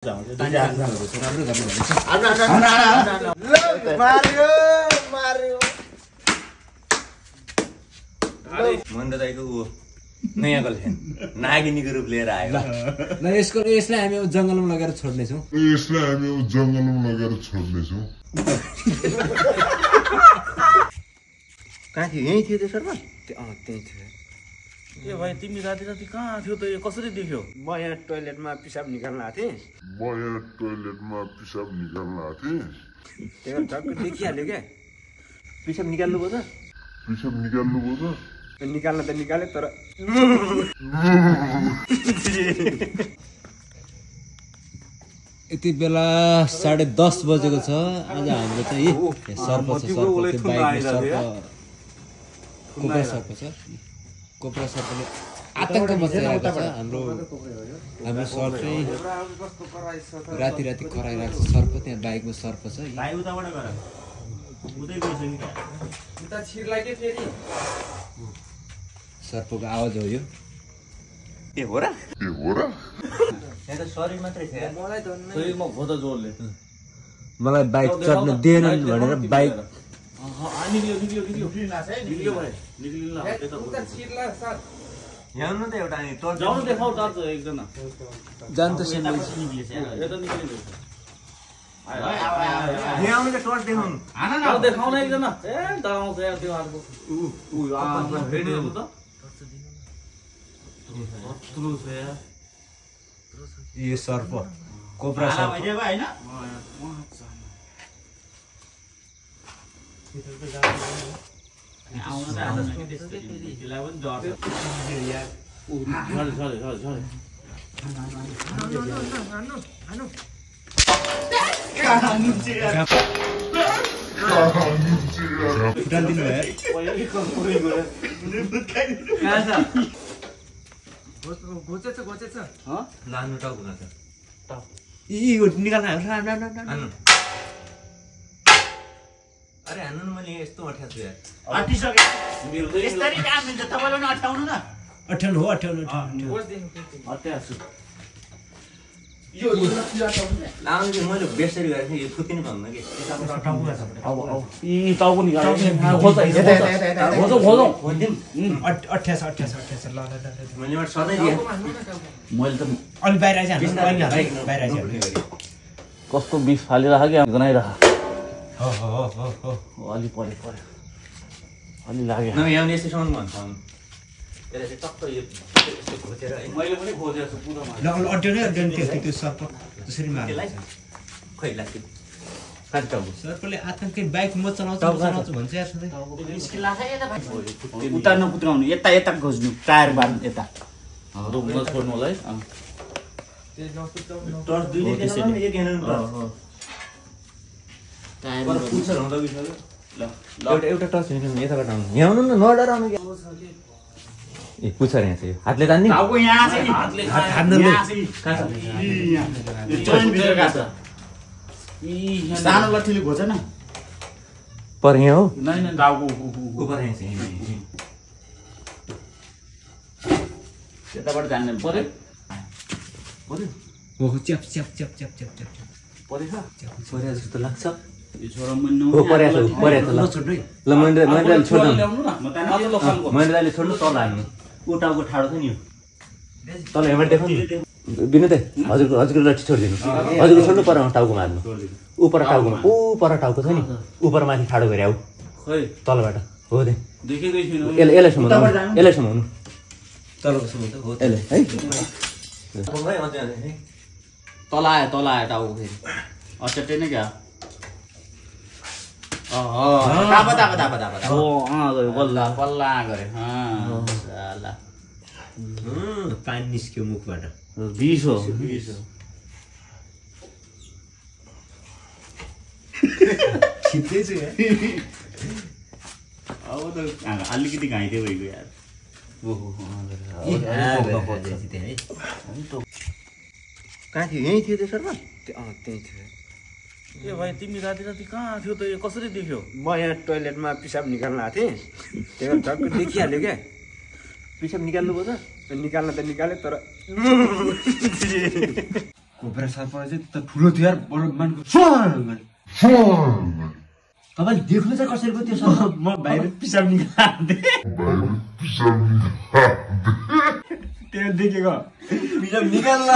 मन्द दाइको नयाँ गर्लफ्रेन्ड नागिनीको रूप लिएर आयो ल यसलाई हामी जंगलमा लगेर छोड्नेछौँ कहाँ थियो यही थियो त्यो सर्वर त्यही थियो ए भाइ तिमी राति राति कहाँ थियो त यो कसरी देख्यो म यहाँ टोयलेटमा पिसाब निकाल्न आएको थिएँ त्यही भएर टक्क देखिहाल्यो क्या पिसाब निकाल्नु भयो त निकाल्न त निकाल्यो तर यति बेला 10:30 बजेको छ। आज हाम्रो चाहिँ सर्प छ कोब्रा सर्पले आतंक मचाइरहेको छ। हाम्रो सर्प चाहिँ राति कराइरहेको छ। सर्प त्यहाँ बाइकमा सर्प छ। सर्पको आवाज हो यो। ए हो र यहाँ त शरीर मात्रै थियो शरीरमा खोजा जोडले मलाई बाइक चढ्न दिएनन् भनेर बाइक यहाँ त एउटा एकजना जान्छ देखाउन एकजना यो सर्प कोब्रा सर्प लानु टाउको निकाल्न अरे हान्नु न मैले यस्तो अठ्याएको छु यार मैले बेसरी गरेको थिएँ यो फुत्किने भन्नु कि टाउको मैले सधैँ मैले त कस्तो बिस फालिरह कि गनाइरह अलि पऱ्यो अलि लाग्यो यहाँ यस्तैसम्म भन्छ मैले पनि खोजेको छु त्यो सर्प त्यसरी मार्छ खै लाग्थ्यो सर्पले आतंकै बाइक म चलाउँछु भन्छ यार सधैँ। उता नपुत्राउनु यता खोज्नु टायर बार्नु यता छोड्नु होला है एउटा टर्च यताबाट आउनु यहाँ आउनु न नडराउनु ए पुछ यहाँ चाहिँ हातले तान्ने सानो लट्ठीले घोच न पर यहाँ हो त्यताबाट जान्ने पर्यो च्याप पर्या जस्तो लाग्छ यो छोरा मैले दाइले छोड्नु तल हान्नु ऊ टाउको ठाडो छ नि यो तल हेर्बाट देखाउनु विनोद हजुरको लट्ठी छोडिदिनु हजुरको छोड्नु पर टाउकोमा हान्नु ऊ पर टाउकोमा ऊ पर टाउको छ नि ऊ पर माथि ठाडो गरे आऊ तलबाट हो दे यसलाई समाउनु तलको सम्बन्ध हो यसले है तल आयो टाउको फेरि अचट्टै नै क्या बल्ला गरे पानी निस्क्यो मुखबाट बिस हो छिप्दै छु यार अब त अलिकति घाइते भइगयो यार कहाँ थियो यही थियो त्यो सर्वर त्यही थियो ए भाइ तिमी राति राति कहाँ थियो त यो कसरी देख्यो म यहाँ टोयलेटमा पिसाब निकाल्न आएको थिएँ त्यही भएर टक्क देखिहाल्यो क्या पिसाब निकाल्नु भयो त निकाल्न त निकाल्यो तर कोब्रा सर्प चाहिँ त ठुलो थियो यार बडो मानको तपाईँले देख्नु चाहिँ कसरी पो त्यो सर्प म बाहिर पिसाब निकाल्दै त्यो देखेको पिसाब निकाल्न